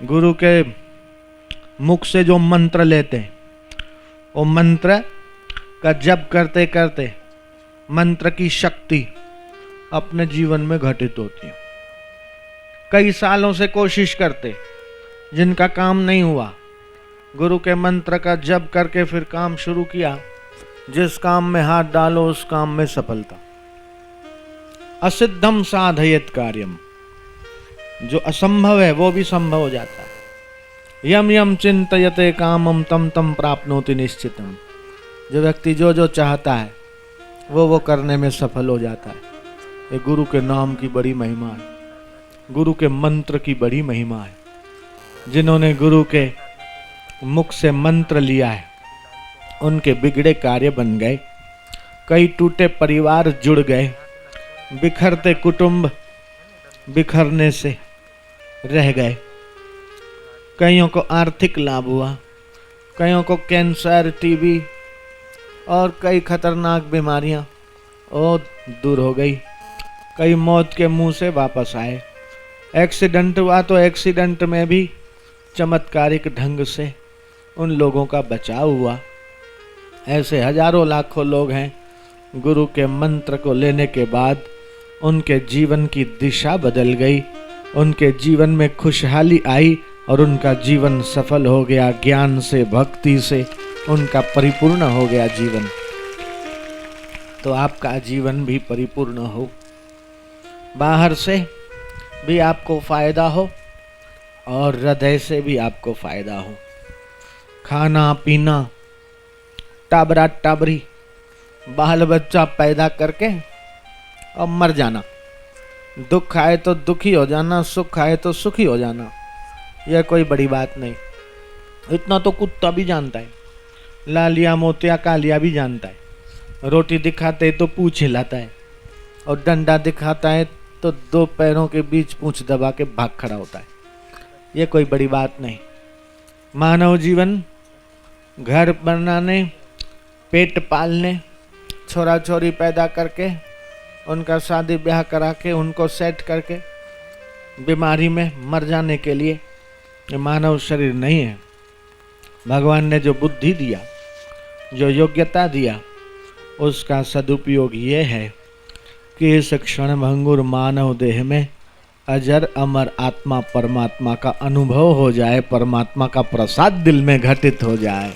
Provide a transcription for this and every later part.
गुरु के मुख से जो मंत्र लेते हैं, वो मंत्र का जप करते करते मंत्र की शक्ति अपने जीवन में घटित होती है। कई सालों से कोशिश करते, जिनका काम नहीं हुआ, गुरु के मंत्र का जप करके फिर काम शुरू किया, जिस काम में हाथ डालो उस काम में सफलता। असिद्धम साधयेत कार्यम, जो असंभव है वो भी संभव हो जाता है। यम यम चिंतयते कामम तम तम प्राप्नोति निश्चितम, जो व्यक्ति जो जो चाहता है वो करने में सफल हो जाता है। ये गुरु के नाम की बड़ी महिमा है, गुरु के मंत्र की बड़ी महिमा है। जिन्होंने गुरु के मुख से मंत्र लिया है उनके बिगड़े कार्य बन गए, कई टूटे परिवार जुड़ गए, बिखरते कुटुंब बिखरने से रह गए, कईयों को आर्थिक लाभ हुआ, कईयों को कैंसर, टीबी और कई खतरनाक बीमारियां और दूर हो गई, कई मौत के मुंह से वापस आए। एक्सीडेंट हुआ तो एक्सीडेंट में भी चमत्कारिक ढंग से उन लोगों का बचाव हुआ। ऐसे हजारों लाखों लोग हैं, गुरु के मंत्र को लेने के बाद उनके जीवन की दिशा बदल गई, उनके जीवन में खुशहाली आई और उनका जीवन सफल हो गया। ज्ञान से, भक्ति से उनका परिपूर्ण हो गया जीवन। तो आपका जीवन भी परिपूर्ण हो, बाहर से भी आपको फायदा हो और हृदय से भी आपको फायदा हो। खाना पीना, टाबरा टाबरी, बाल बच्चा पैदा करके और मर जाना, दुख आए तो दुखी हो जाना, सुख आए तो सुखी हो जाना, यह कोई बड़ी बात नहीं। इतना तो कुत्ता भी जानता है, लालिया मोतिया कालिया भी जानता है। रोटी दिखाते तो पूंछ हिलाता है और डंडा दिखाता है तो दो पैरों के बीच पूंछ दबा के भाग खड़ा होता है। यह कोई बड़ी बात नहीं। मानव जीवन घर बनाने, पेट पालने, छोरा छोरी पैदा करके उनका शादी ब्याह करा के उनको सेट करके बीमारी में मर जाने के लिए ये मानव शरीर नहीं है। भगवान ने जो बुद्धि दिया, जो योग्यता दिया, उसका सदुपयोग ये है कि इस क्षण भंगुर मानव देह में अजर अमर आत्मा परमात्मा का अनुभव हो जाए, परमात्मा का प्रसाद दिल में घटित हो जाए।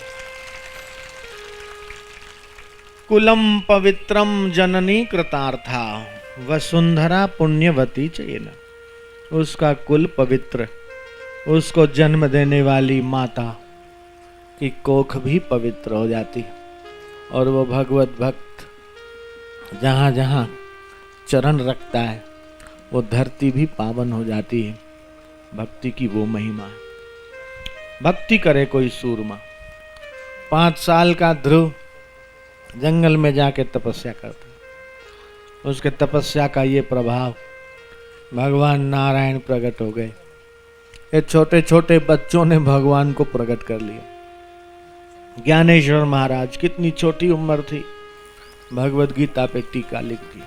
कुलम पवित्रम जननी कृतार्था वसुंधरा पुण्यवती चेन, उसका कुल पवित्र, उसको जन्म देने वाली माता की कोख भी पवित्र हो जाती और वो भगवत भक्त जहाँ जहाँ चरण रखता है वो धरती भी पावन हो जाती है। भक्ति की वो महिमा है। भक्ति करे कोई सूरमा। 5 साल का ध्रुव जंगल में जाके तपस्या करता है, उसके तपस्या का ये प्रभाव भगवान नारायण प्रकट हो गए। ये छोटे छोटे बच्चों ने भगवान को प्रकट कर लिया। ज्ञानेश्वर महाराज कितनी छोटी उम्र थी, भगवत गीता पे टीका लिख दी।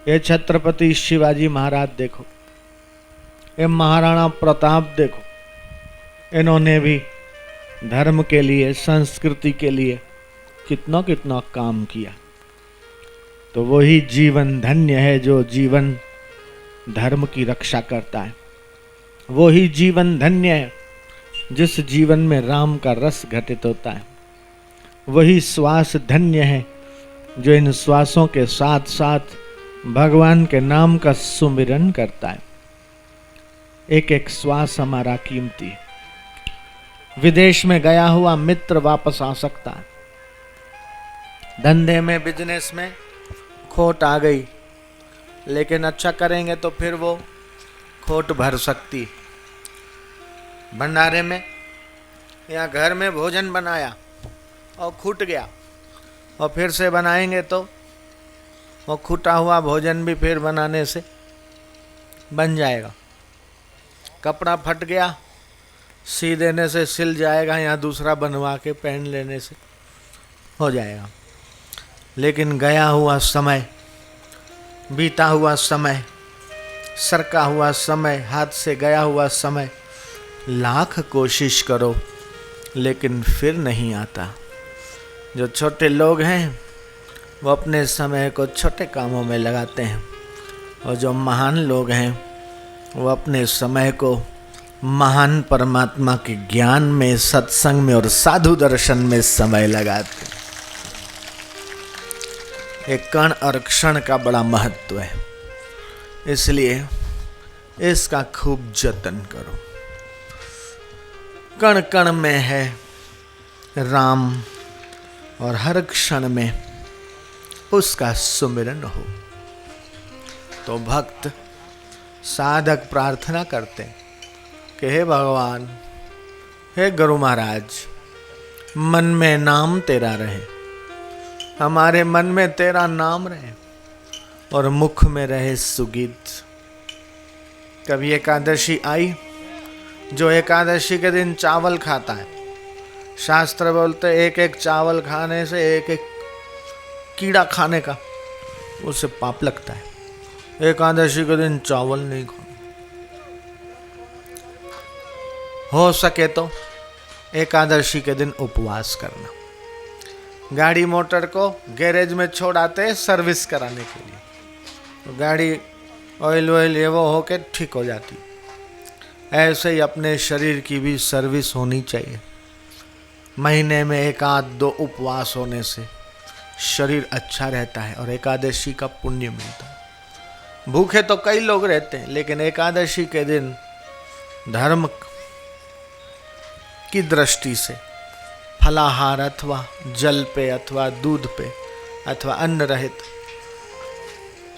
ये छत्रपति शिवाजी महाराज देखो, ये महाराणा प्रताप देखो, इन्होंने भी धर्म के लिए, संस्कृति के लिए कितना कितना काम किया। तो वही जीवन धन्य है जो जीवन धर्म की रक्षा करता है। वही जीवन धन्य है जिस जीवन में राम का रस घटित होता है। वही श्वास धन्य है जो इन श्वासों के साथ साथ भगवान के नाम का सुमिरन करता है। एक एक श्वास हमारा कीमती है। विदेश में गया हुआ मित्र वापस आ सकता है। धंधे में, बिजनेस में खोट आ गई, लेकिन अच्छा करेंगे तो फिर वो खोट भर सकती। भंडारे में या घर में भोजन बनाया और खूट गया, और फिर से बनाएंगे तो वो खूटा हुआ भोजन भी फिर बनाने से बन जाएगा। कपड़ा फट गया, सी देने से सिल जाएगा या दूसरा बनवा के पहन लेने से हो जाएगा। लेकिन गया हुआ समय, बीता हुआ समय, सरका हुआ समय, हाथ से गया हुआ समय लाख कोशिश करो लेकिन फिर नहीं आता। जो छोटे लोग हैं वो अपने समय को छोटे कामों में लगाते हैं, और जो महान लोग हैं वो अपने समय को महान परमात्मा के ज्ञान में, सत्संग में और साधु दर्शन में समय लगाते हैं। एक कण और क्षण का बड़ा महत्व है, इसलिए इसका खूब जतन करो। कण कण में है राम और हर क्षण में उसका सुमिरन हो। तो भक्त साधक प्रार्थना करते हैं कि हे भगवान, हे गुरु महाराज, मन में नाम तेरा रहे, हमारे मन में तेरा नाम रहे और मुख में रहे सुगीत। कभी एकादशी आई, जो एकादशी के दिन चावल खाता है, शास्त्र बोलते एक एक चावल खाने से एक एक कीड़ा खाने का उसे पाप लगता है। एकादशी के दिन चावल नहीं खाना। हो सके तो एकादशी के दिन उपवास करना। गाड़ी मोटर को गैरेज में छोड़ आते सर्विस कराने के लिए, तो गाड़ी ऑयल ये वो होके ठीक हो जाती। ऐसे ही अपने शरीर की भी सर्विस होनी चाहिए। महीने में 1-2 उपवास होने से शरीर अच्छा रहता है और एकादशी का पुण्य मिलता है। भूखे तो कई लोग रहते हैं, लेकिन एकादशी के दिन धर्म की दृष्टि से फलाहार अथवा जल पे अथवा दूध पे अथवा अन्न रहित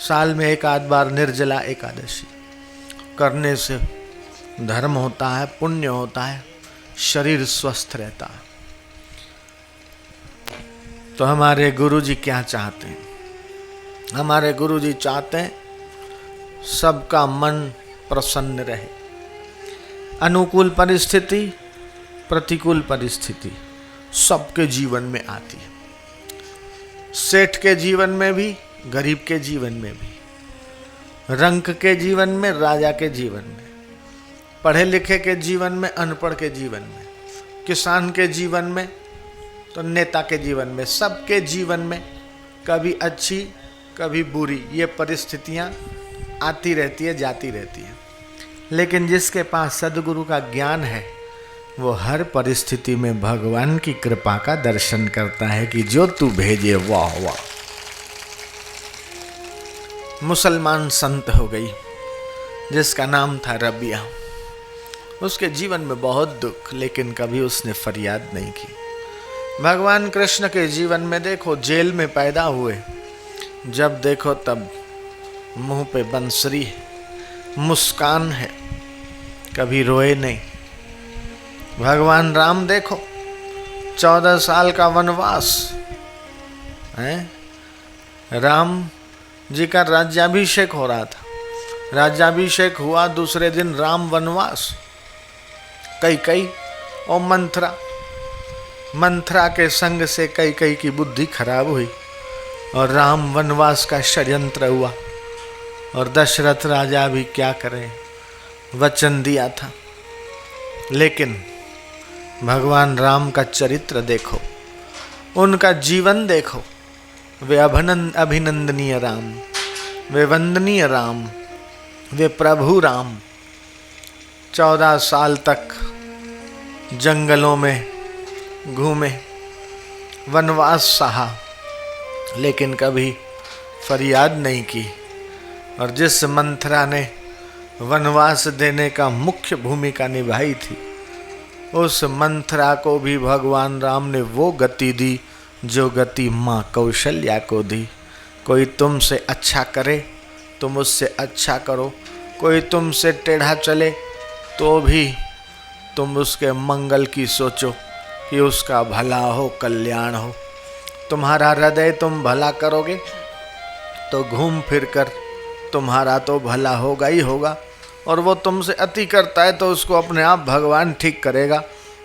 साल में 1-8 बार निर्जला एकादशी करने से धर्म होता है, पुण्य होता है, शरीर स्वस्थ रहता है। तो हमारे गुरुजी क्या चाहते हैं? हमारे गुरुजी चाहते हैं सबका मन प्रसन्न रहे। अनुकूल परिस्थिति, प्रतिकूल परिस्थिति सबके जीवन में आती है। सेठ के जीवन में भी, गरीब के जीवन में भी, रंक के जीवन में, राजा के जीवन में, पढ़े लिखे के जीवन में, अनपढ़ के जीवन में, किसान के जीवन में, तो नेता के जीवन में, सबके जीवन में कभी अच्छी कभी बुरी ये परिस्थितियां आती रहती है, जाती रहती है। लेकिन जिसके पास सद्गुरु का ज्ञान है वो हर परिस्थिति में भगवान की कृपा का दर्शन करता है कि जो तू भेजे वाह वाह। मुसलमान संत हो गई जिसका नाम था रबिया। उसके जीवन में बहुत दुख, लेकिन कभी उसने फरियाद नहीं की। भगवान कृष्ण के जीवन में देखो, जेल में पैदा हुए, जब देखो तब मुंह पे बंसरी है, मुस्कान है, कभी रोए नहीं। भगवान राम देखो, 14 साल का वनवास है। राम जी का राज्याभिषेक हो रहा था, राज्याभिषेक हुआ, दूसरे दिन राम वनवास। कई और मंथरा के संग से कई की बुद्धि खराब हुई और राम वनवास का षड्यंत्र हुआ। और दशरथ राजा भी क्या करें, वचन दिया था। लेकिन भगवान राम का चरित्र देखो, उनका जीवन देखो, वे अभिनंदनीय राम, वे वंदनीय राम, वे प्रभु राम। 14 साल तक जंगलों में घूमे, वनवास सहा, लेकिन कभी फरियाद नहीं की। और जिस मंथरा ने वनवास देने का मुख्य भूमिका निभाई थी, उस मंथरा को भी भगवान राम ने वो गति दी जो गति माँ कौशल्या को दी। कोई तुमसे अच्छा करे तुम उससे अच्छा करो, कोई तुमसे टेढ़ा चले तो भी तुम उसके मंगल की सोचो कि उसका भला हो, कल्याण हो। तुम्हारा हृदय तुम भला करोगे तो घूम फिर कर तुम्हारा तो भला होगा ही होगा, और वो तुमसे अति करता है तो उसको अपने आप भगवान ठीक करेगा।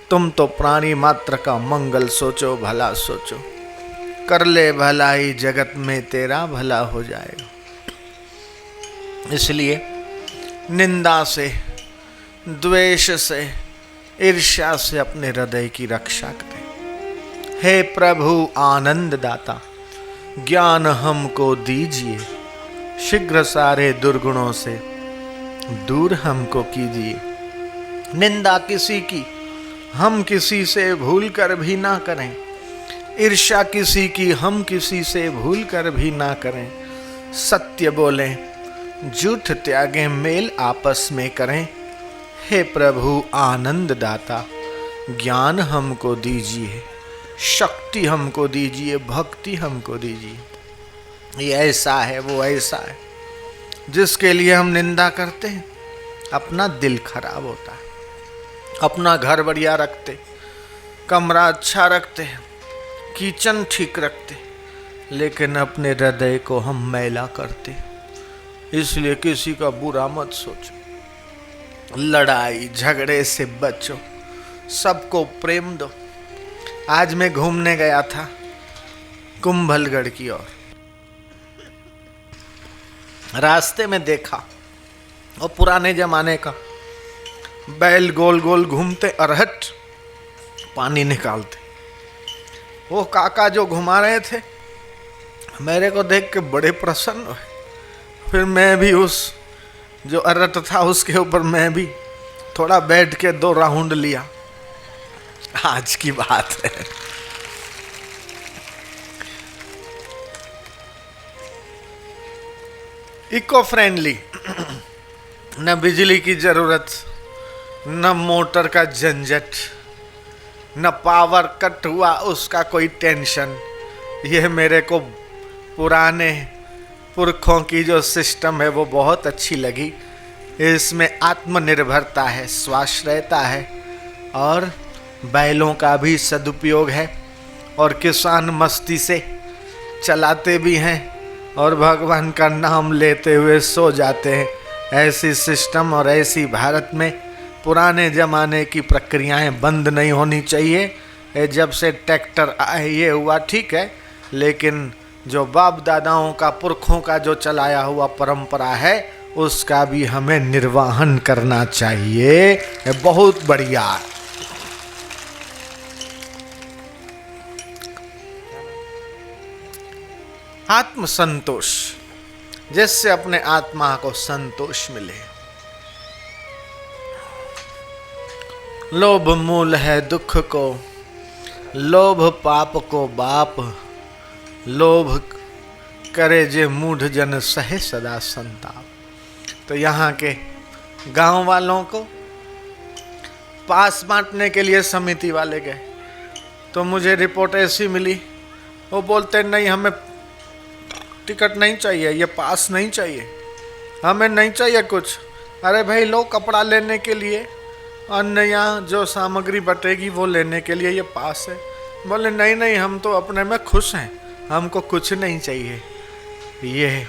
तुम तो प्राणी मात्र का मंगल सोचो, भला सोचो, कर ले भलाई जगत में तेरा भला हो जाएगा। इसलिए निंदा से, द्वेष से, ईर्ष्या से अपने हृदय की रक्षा करें। हे प्रभु आनंद दाता, ज्ञान हमको दीजिए, शीघ्र सारे दुर्गुणों से दूर हमको कीजिए। निंदा किसी की हम किसी से भूल कर भी ना करें, ईर्ष्या किसी की हम किसी से भूल कर भी ना करें। सत्य बोलें, झूठ त्यागें, मेल आपस में करें। हे प्रभु आनंद दाता, ज्ञान हमको दीजिए, शक्ति हमको दीजिए, भक्ति हमको दीजिए। ये ऐसा है, वो ऐसा है। जिसके लिए हम निंदा करते हैं अपना दिल खराब होता है। अपना घर बढ़िया रखते, कमरा अच्छा रखते, किचन ठीक रखते, लेकिन अपने हृदय को हम मैला करते। इसलिए किसी का बुरा मत सोचो, लड़ाई झगड़े से बचो, सबको प्रेम दो। आज मैं घूमने गया था कुंभलगढ़ की ओर, रास्ते में देखा और पुराने जमाने का बैल गोल गोल घूमते, अरहट पानी निकालते। वो काका जो घुमा रहे थे मेरे को देख के बड़े प्रसन्न हुए। फिर मैं भी उस जो अरहट था उसके ऊपर मैं भी थोड़ा बैठ के 2 राउंड लिया। आज की बात है। इको फ्रेंडली, न बिजली की जरूरत, न मोटर का झंझट, न पावर कट हुआ उसका कोई टेंशन। यह मेरे को पुराने पुरखों की जो सिस्टम है वो बहुत अच्छी लगी। इसमें आत्मनिर्भरता है, स्वाश्रयता है और बैलों का भी सदुपयोग है और किसान मस्ती से चलाते भी हैं और भगवान का नाम लेते हुए सो जाते हैं। ऐसी सिस्टम और ऐसी भारत में पुराने ज़माने की प्रक्रियाएं बंद नहीं होनी चाहिए। जब से ट्रैक्टर आए ये हुआ ठीक है, लेकिन जो बाप दादाओं का पुरखों का जो चलाया हुआ परंपरा है उसका भी हमें निर्वहन करना चाहिए। बहुत बढ़िया। आत्म संतोष, जिससे अपने आत्मा को संतोष मिले। लोभ मूल है दुख को, लोभ पाप को बाप, लोभ करे जे मूढ़ जन सहे सदा संताप। तो यहाँ के गांव वालों को पास बांटने के लिए समिति वाले गए तो मुझे रिपोर्ट ऐसी मिली, वो बोलते नहीं हमें टिकट नहीं चाहिए, ये पास नहीं चाहिए, हमें नहीं चाहिए कुछ। अरे भाई लो कपड़ा लेने के लिए, अन्य यहाँ जो सामग्री बटेगी वो लेने के लिए ये पास है। बोले नहीं नहीं हम तो अपने में खुश हैं, हमको कुछ नहीं चाहिए। ये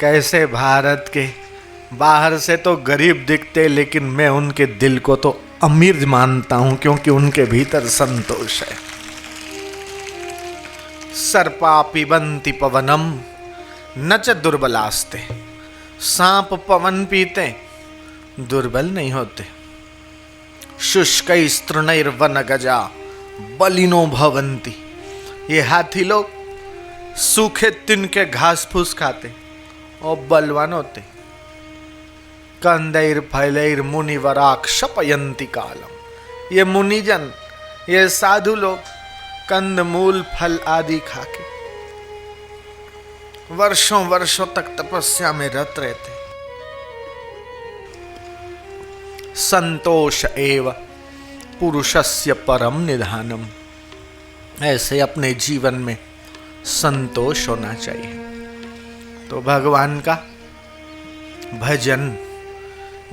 कैसे भारत के बाहर से तो गरीब दिखते, लेकिन मैं उनके दिल को तो अमीर मानता हूँ क्योंकि उनके भीतर संतोष है। सर्पा पिबंति पवनम न च दुर्बलास्ते, सांप पवन पीते दुर्बल नहीं होते। शुष्क तृणैर्वन गजा बलिनो भवंती, ये हाथी लोग सूखे तिनके घास फूस खाते और बलवान होते। कंदैर फैलैर मुनिवरा क्षपयंती कालम, ये मुनिजन ये साधु लोग कंद मूल फल आदि खाके वर्षों वर्षों तक तपस्या में रत रहते। संतोष एव पुरुषस्य परम निधानम, ऐसे अपने जीवन में संतोष होना चाहिए। तो भगवान का भजन,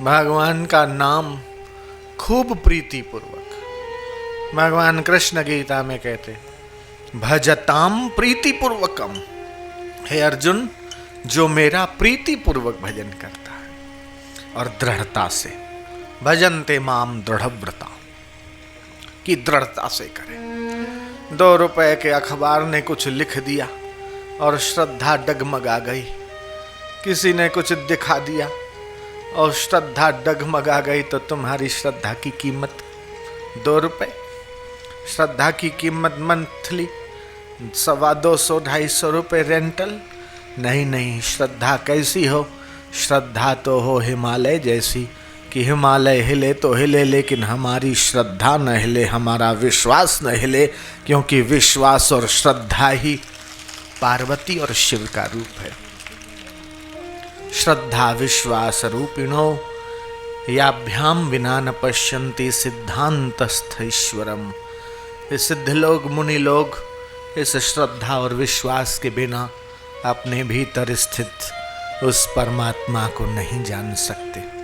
भगवान का नाम खूब प्रीति पूर्वक, भगवान कृष्ण गीता में कहते भजताम प्रीति पूर्वकम, हे अर्जुन जो मेरा प्रीति पूर्वक भजन करता है और दृढ़ता से, भजन्ते माम दृढ़व्रता, की दृढ़ता से करें। 2 रुपए के अखबार ने कुछ लिख दिया और श्रद्धा डगमगा गई, किसी ने कुछ दिखा दिया और श्रद्धा डगमगा गई तो तुम्हारी श्रद्धा की कीमत ₹2। श्रद्धा की कीमत मंथली 250 250 रुपये रेंटल। नहीं नहीं, श्रद्धा कैसी हो? श्रद्धा तो हो हिमालय जैसी, कि हिमालय हिले तो हिले लेकिन हमारी श्रद्धा न हिले, हमारा विश्वास न हिले, क्योंकि विश्वास और श्रद्धा ही पार्वती और शिव का रूप है। श्रद्धा विश्वास रूपिणो याभ्याम विना न पश्यन्ति सिद्धांतस्थ ईश्वरम। ये सिद्ध लोग, मुनि लोग इस श्रद्धा और विश्वास के बिना अपने भीतर स्थित उस परमात्मा को नहीं जान सकते।